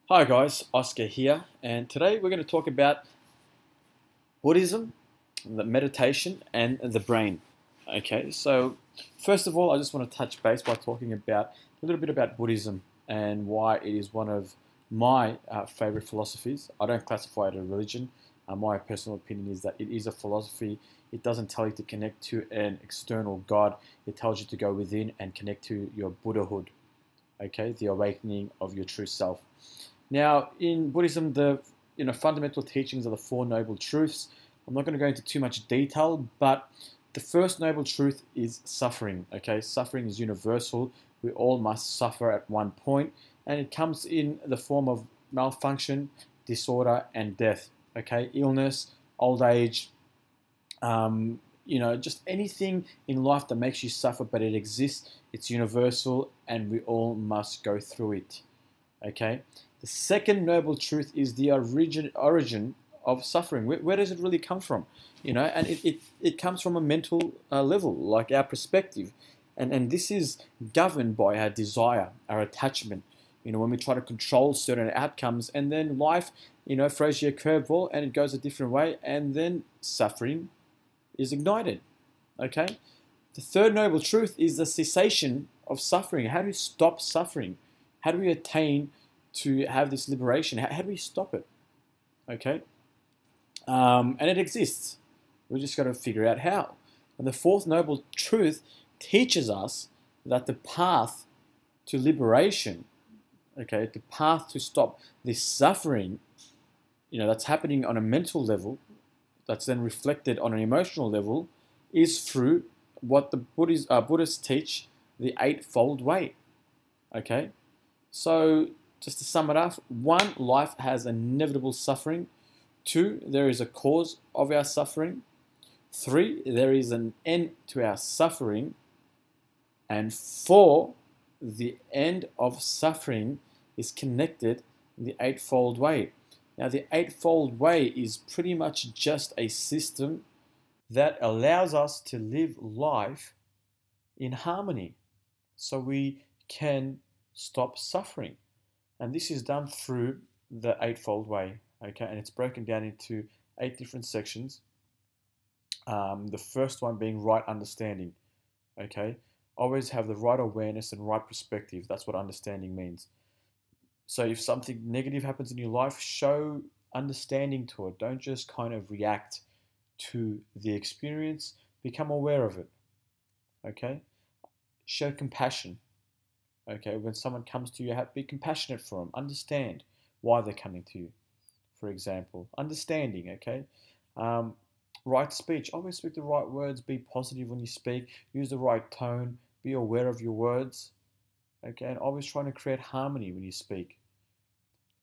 Hi guys, Oscar here, and today we're going to talk about Buddhism, the meditation, and the brain. Okay, so first of all, I just want to touch base by talking about a little bit about Buddhism and why it is one of my favorite philosophies. I don't classify it as a religion. My personal opinion is that it is a philosophy. It doesn't tell you to connect to an external God. It tells you to go within and connect to your Buddhahood. Okay, the awakening of your true self. Now, in Buddhism, the fundamental teachings are the Four Noble Truths. I'm not going to go into too much detail, but the first noble truth is suffering. Okay, suffering is universal. We all must suffer at one point, and it comes in the form of malfunction, disorder, and death. Okay, illness, old age, just anything in life that makes you suffer, but it exists. It's universal, and we all must go through it. Okay. The second noble truth is the origin of suffering. Where does it really come from? And it comes from a mental level, like our perspective. And this is governed by our desire, our attachment. When we try to control certain outcomes, and then life, throws you a curveball and it goes a different way, and then suffering is ignited. Okay? The third noble truth is the cessation of suffering. How do we stop suffering? How do we attain to have this liberation? How do we stop it? Okay? And it exists. We just got to figure out how. And the fourth noble truth teaches us that the path to liberation, okay, the path to stop this suffering, that's happening on a mental level, that's then reflected on an emotional level, is through what the Buddhists teach, the Eightfold Way. Okay? So, just to sum it up, 1, life has inevitable suffering. 2, there is a cause of our suffering. 3, there is an end to our suffering. And 4, the end of suffering is connected in the Eightfold Way. Now, the Eightfold Way is pretty much just a system that allows us to live life in harmony so we can stop suffering. And this is done through the Eightfold Way, okay? And it's broken down into 8 different sections. The first one being right understanding, okay? Always have the right awareness and right perspective. That's what understanding means. So if something negative happens in your life, show understanding to it. Don't just kind of react to the experience. Become aware of it, okay? Show compassion. Okay, when someone comes to you, be compassionate for them. Understand why they're coming to you, for example. Understanding, okay? Right speech. Always speak the right words. Be positive when you speak. Use the right tone. Be aware of your words. Okay, and always trying to create harmony when you speak.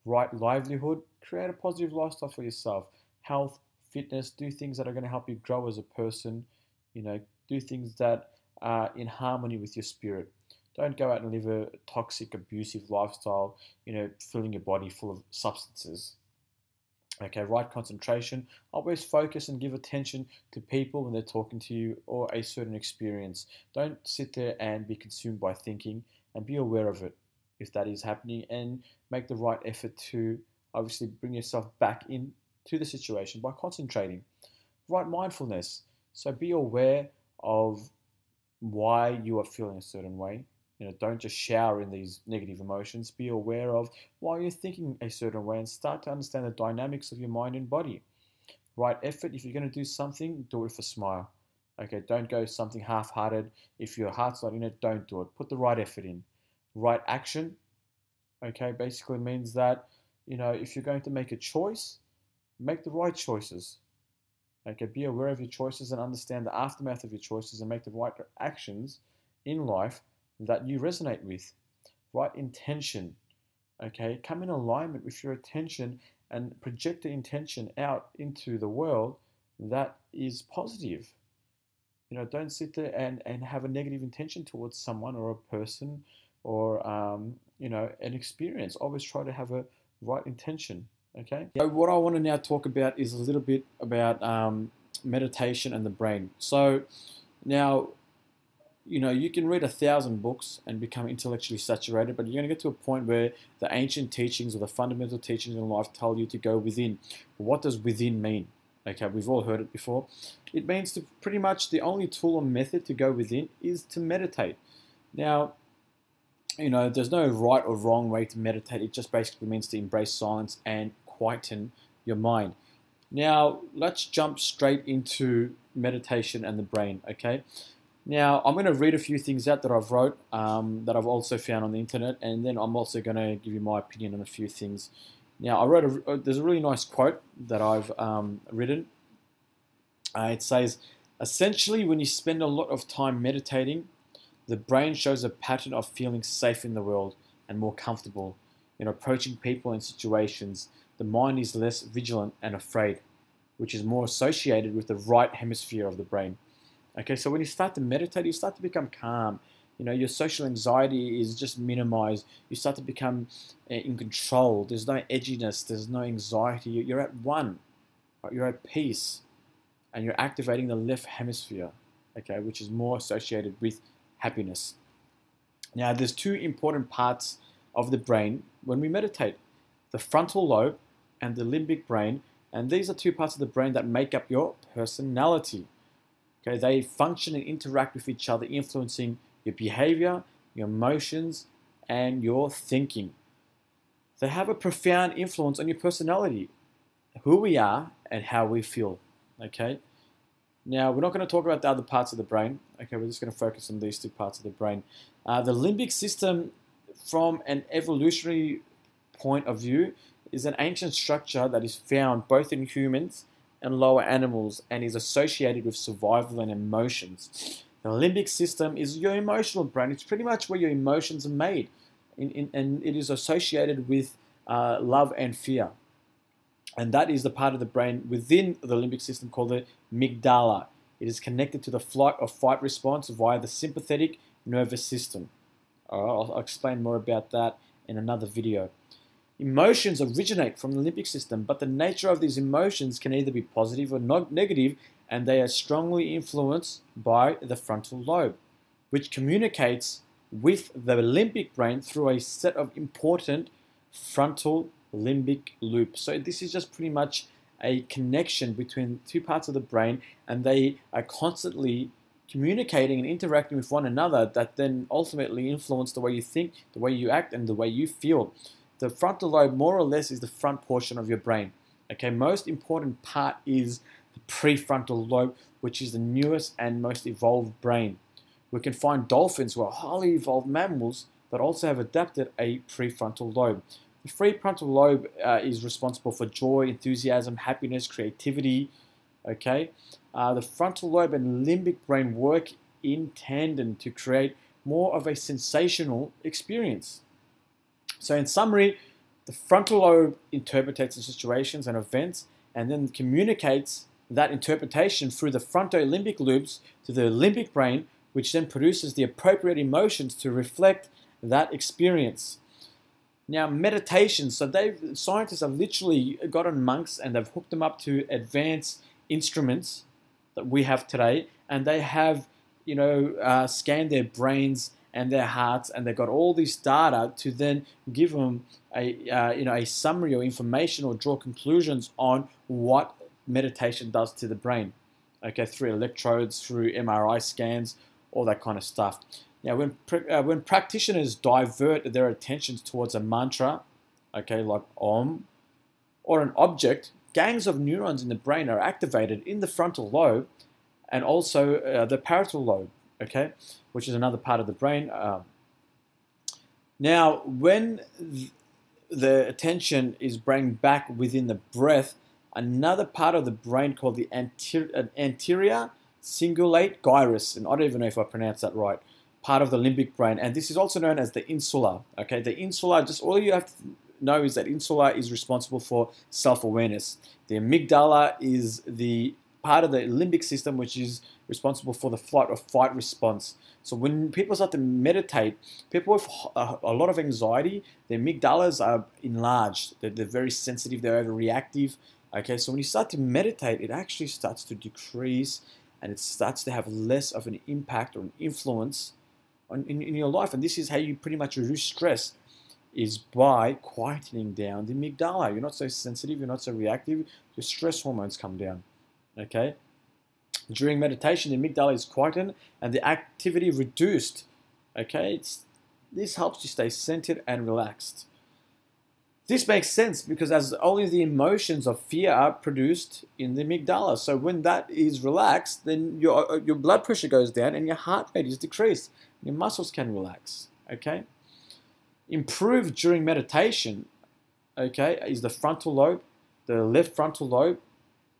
Right livelihood. Create a positive lifestyle for yourself. Health, fitness. Do things that are going to help you grow as a person. Do things that are in harmony with your spirit. Don't go out and live a toxic, abusive lifestyle, filling your body full of substances. Okay, right concentration. Always focus and give attention to people when they're talking to you or a certain experience. Don't sit there and be consumed by thinking, and be aware of it if that is happening, and make the right effort to obviously bring yourself back into the situation by concentrating. Right mindfulness. So be aware of why you are feeling a certain way. Don't just shower in these negative emotions. Be aware of why you're thinking a certain way and start to understand the dynamics of your mind and body. Right effort. If you're going to do something, do it with a smile. Okay, don't go something half-hearted. If your heart's not in it, don't do it. Put the right effort in. Right action. Okay, basically means that, if you're going to make a choice, make the right choices. Okay, be aware of your choices and understand the aftermath of your choices and make the right actions in life that you resonate with. Right intention. Okay, come in alignment with your attention and project the intention out into the world that is positive. Don't sit there and have a negative intention towards someone or a person or, an experience. Always try to have a right intention. Okay. So what I want to now talk about is a little bit about meditation and the brain. So now, you can read 1,000 books and become intellectually saturated, but you're going to get to a point where the ancient teachings or the fundamental teachings in life tell you to go within. What does within mean? Okay, we've all heard it before. It means to pretty much the only tool or method to go within is to meditate. Now, there's no right or wrong way to meditate. It just basically means to embrace silence and quieten your mind. Now, let's jump straight into meditation and the brain, okay? Now, I'm going to read a few things out that I've wrote, that I've also found on the internet, and then I'm also going to give you my opinion on a few things. Now, there's a really nice quote that I've written. It says, essentially, when you spend a lot of time meditating, the brain shows a pattern of feeling safe in the world and more comfortable in approaching people and situations. The mind is less vigilant and afraid, which is more associated with the right hemisphere of the brain. Okay, so when you start to meditate, you start to become calm. Your social anxiety is just minimized. You start to become in control. There's no edginess. There's no anxiety. You're at one. You're at peace. And you're activating the left hemisphere, okay, which is more associated with happiness. Now, there's two important parts of the brain when we meditate. The frontal lobe and the limbic brain. And these are two parts of the brain that make up your personality. Okay, they function and interact with each other, influencing your behavior, your emotions, and your thinking. They have a profound influence on your personality, who we are, and how we feel. Okay. Now, we're not going to talk about the other parts of the brain. Okay, we're just going to focus on these two parts of the brain. The limbic system, from an evolutionary point of view, is an ancient structure that is found both in humans and lower animals and is associated with survival and emotions. The limbic system is your emotional brain. It's pretty much where your emotions are made, and it is associated with love and fear. And that is the part of the brain within the limbic system called the amygdala. It is connected to the flight or fight response via the sympathetic nervous system. All right, I'll explain more about that in another video. Emotions originate from the limbic system, but the nature of these emotions can either be positive or negative, and they are strongly influenced by the frontal lobe, which communicates with the limbic brain through a set of important frontal limbic loops. So this is just pretty much a connection between two parts of the brain, and they are constantly communicating and interacting with one another that then ultimately influence the way you think, the way you act, and the way you feel. The frontal lobe more or less is the front portion of your brain. Okay, most important part is the prefrontal lobe, which is the newest and most evolved brain. We can find dolphins who are highly evolved mammals but also have adapted a prefrontal lobe. The prefrontal lobe is responsible for joy, enthusiasm, happiness, creativity. Okay, the frontal lobe and limbic brain work in tandem to create more of a sensational experience. So in summary, the frontal lobe interprets the situations and events and then communicates that interpretation through the frontolimbic loops to the limbic brain, which then produces the appropriate emotions to reflect that experience. Now, meditation, so scientists have literally gotten monks and they've hooked them up to advanced instruments that we have today, and they have, scanned their brains and their hearts, and they've got all this data to then give them a summary or information or draw conclusions on what meditation does to the brain. Okay, through electrodes, through MRI scans, all that kind of stuff. Now, when practitioners divert their attentions towards a mantra, okay, like Om, or an object, gangs of neurons in the brain are activated in the frontal lobe and also the parietal lobe, okay, which is another part of the brain. Now, when the attention is brought back within the breath, another part of the brain called the anterior cingulate gyrus, and I don't even know if I pronounced that right, part of the limbic brain, and this is also known as the insula. Okay, the insula, just all you have to know is that insula is responsible for self-awareness. The amygdala is the part of the limbic system which is responsible for the flight or fight response. So when people start to meditate, people with a lot of anxiety, their amygdalas are enlarged. They're very sensitive, they're overreactive. Okay, so when you start to meditate, it actually starts to decrease, and it starts to have less of an impact or an influence in your life. And this is how you pretty much reduce stress, is by quietening down the amygdala. You're not so sensitive, you're not so reactive, your stress hormones come down. Okay? During meditation, the amygdala is quietened and the activity reduced. Okay? This helps you stay centered and relaxed. This makes sense because as only the emotions of fear are produced in the amygdala. So when that is relaxed, then your blood pressure goes down and your heart rate is decreased. Your muscles can relax. Okay? Improved during meditation, okay, is the frontal lobe, the left frontal lobe,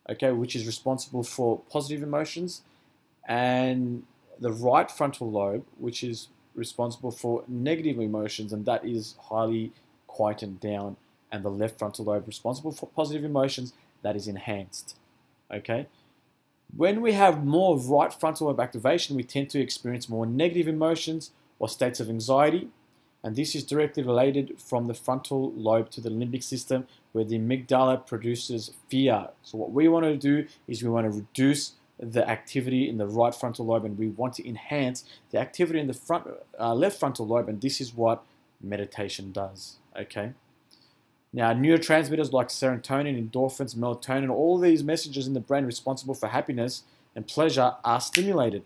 okay, which is responsible for positive emotions, and the right frontal lobe, which is responsible for negative emotions, and that is highly quietened down, and the left frontal lobe responsible for positive emotions, that is enhanced. Okay? When we have more right frontal lobe activation, we tend to experience more negative emotions or states of anxiety, and this is directly related from the frontal lobe to the limbic system, where the amygdala produces fear. So what we want to do is we want to reduce the activity in the right frontal lobe, and we want to enhance the activity in the left frontal lobe, and this is what meditation does. Okay. Now, neurotransmitters like serotonin, endorphins, melatonin, all these messages in the brain responsible for happiness and pleasure are stimulated,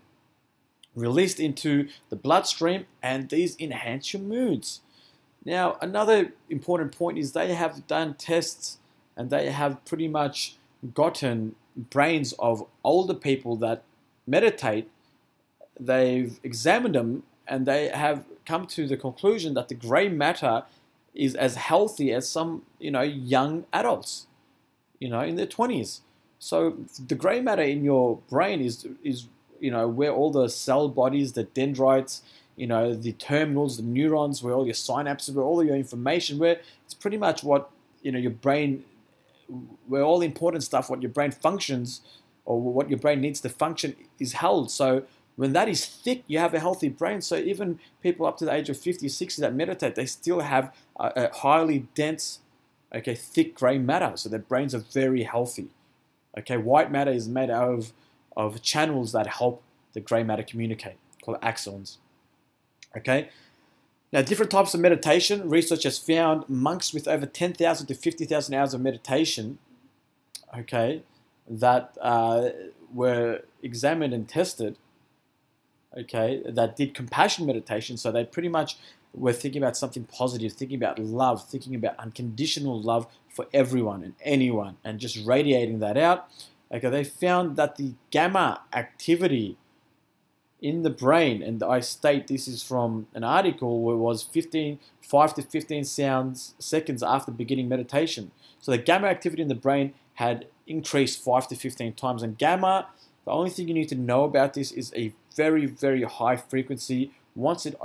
released into the bloodstream, and these enhance your moods. Now, another important point is they have done tests and they have pretty much gotten brains of older people that meditate. They've examined them and they have come to the conclusion that the gray matter is as healthy as some, young adults, in their 20s. So the gray matter in your brain is where all the cell bodies, the dendrites, the terminals, the neurons, where all your synapses, where all your information, where it's pretty much what, your brain, where all the important stuff, what your brain functions or what your brain needs to function is held. So when that is thick, you have a healthy brain. So even people up to the age of 50, 60 that meditate, they still have a highly dense, thick gray matter. So their brains are very healthy. Okay, white matter is made out of channels that help the gray matter communicate, called axons. Okay, now different types of meditation. Research has found monks with over 10,000 to 50,000 hours of meditation, that were examined and tested, that did compassion meditation. So they pretty much were thinking about something positive, thinking about love, thinking about unconditional love for everyone and anyone, and just radiating that out. They found that the gamma activity in the brain, and I state this is from an article where it was 5 to 15 seconds after beginning meditation. So the gamma activity in the brain had increased 5 to 15 times. And gamma, the only thing you need to know about this is a very, very high frequency. Once it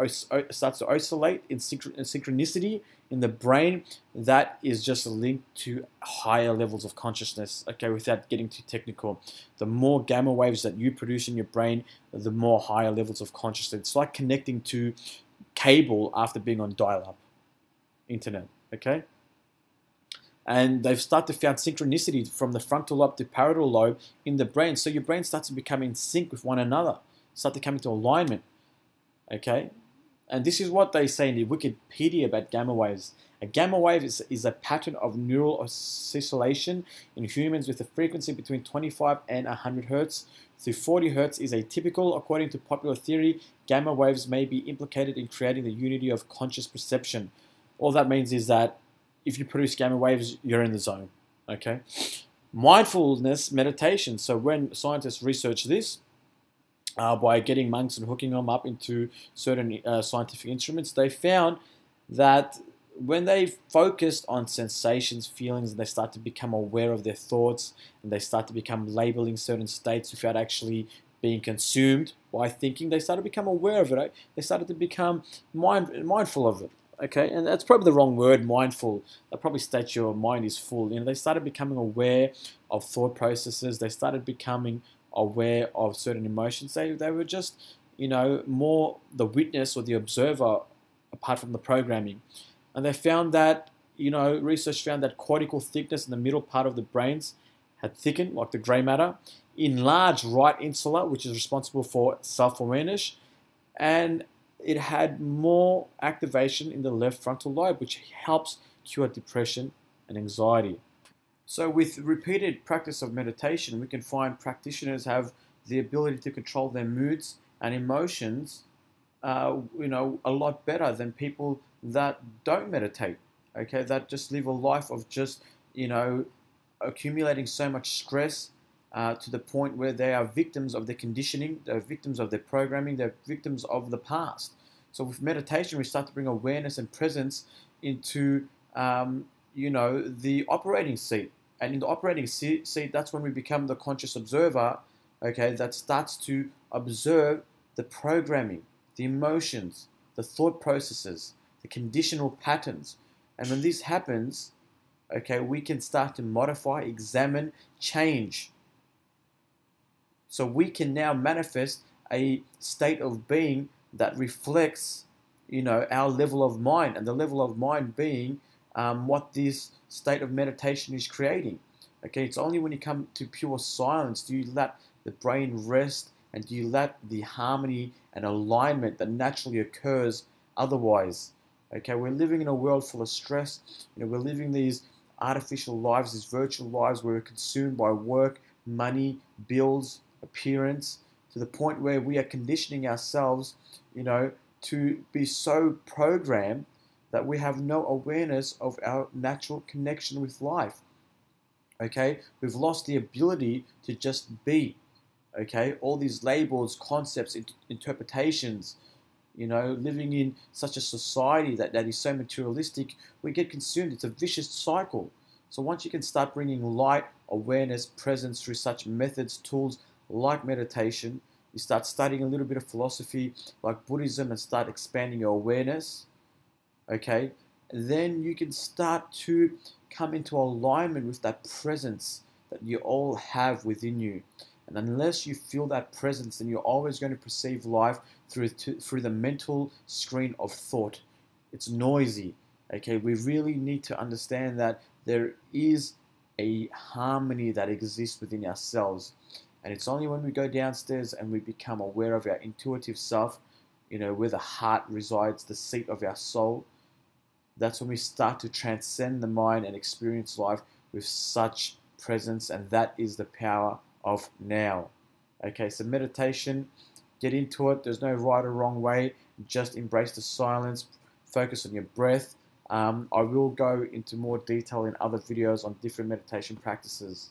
starts to oscillate in synchronicity in the brain, that is just linked to higher levels of consciousness, without getting too technical. The more gamma waves that you produce in your brain, the more higher levels of consciousness. It's like connecting to cable after being on dial-up internet, And they've started to find synchronicity from the frontal lobe to parietal lobe in the brain. So your brain starts to become in sync with one another, start to come into alignment. And this is what they say in the Wikipedia about gamma waves. A gamma wave is a pattern of neural oscillation in humans with a frequency between 25 and 100 hertz to 40 hertz is atypical. According to popular theory, gamma waves may be implicated in creating the unity of conscious perception. All that means is that if you produce gamma waves, you're in the zone. Mindfulness meditation. So when scientists research this, by getting monks and hooking them up into certain scientific instruments, they found that when they focused on sensations, feelings, and they start to become aware of their thoughts, and they start to become labeling certain states without actually being consumed by thinking, they started to become aware of it. They started to become mindful of it. And that's probably the wrong word, mindful. That probably states your mind is full. They started becoming aware of thought processes. They started becoming aware of certain emotions. They were just, more the witness or the observer apart from the programming. And they found that, research found that cortical thickness in the middle part of the brains had thickened, like the gray matter, enlarged right insula, which is responsible for self-awareness, and it had more activation in the left frontal lobe, which helps cure depression and anxiety. So with repeated practice of meditation, we can find practitioners have the ability to control their moods and emotions, a lot better than people that don't meditate. Okay, that just live a life of just, accumulating so much stress to the point where they are victims of their conditioning, they're victims of their programming, they're victims of the past. So with meditation, we start to bring awareness and presence into, the operating seat. And in the operating seat, that's when we become the conscious observer, okay, that starts to observe the programming, the emotions, the thought processes, the conditional patterns. And when this happens, okay, we can start to modify, examine, change. So we can now manifest a state of being that reflects, our level of mind, and the level of mind being what this state of meditation is creating. Okay, it's only when you come to pure silence do you let the brain rest, and do you let the harmony and alignment that naturally occurs otherwise. Okay, we're living in a world full of stress. We're living these artificial lives, these virtual lives where we're consumed by work, money, bills, appearance, to the point where we are conditioning ourselves, to be so programmed that we have no awareness of our natural connection with life. Okay, we've lost the ability to just be. Okay, all these labels, concepts, interpretations, living in such a society that is so materialistic, we get consumed. It's a vicious cycle. So once you can start bringing light, awareness, presence through such methods, tools like meditation, you start studying a little bit of philosophy like Buddhism and start expanding your awareness, okay, then you can start to come into alignment with that presence that you all have within you. And unless you feel that presence, then you're always going to perceive life through the mental screen of thought. It's noisy. Okay, we really need to understand that there is a harmony that exists within ourselves. And it's only when we go downstairs and we become aware of our intuitive self, where the heart resides, the seat of our soul, that's when we start to transcend the mind and experience life with such presence, and that is the power of now. Okay, so meditation, get into it. There's no right or wrong way. Just embrace the silence, focus on your breath. I will go into more detail in other videos on different meditation practices.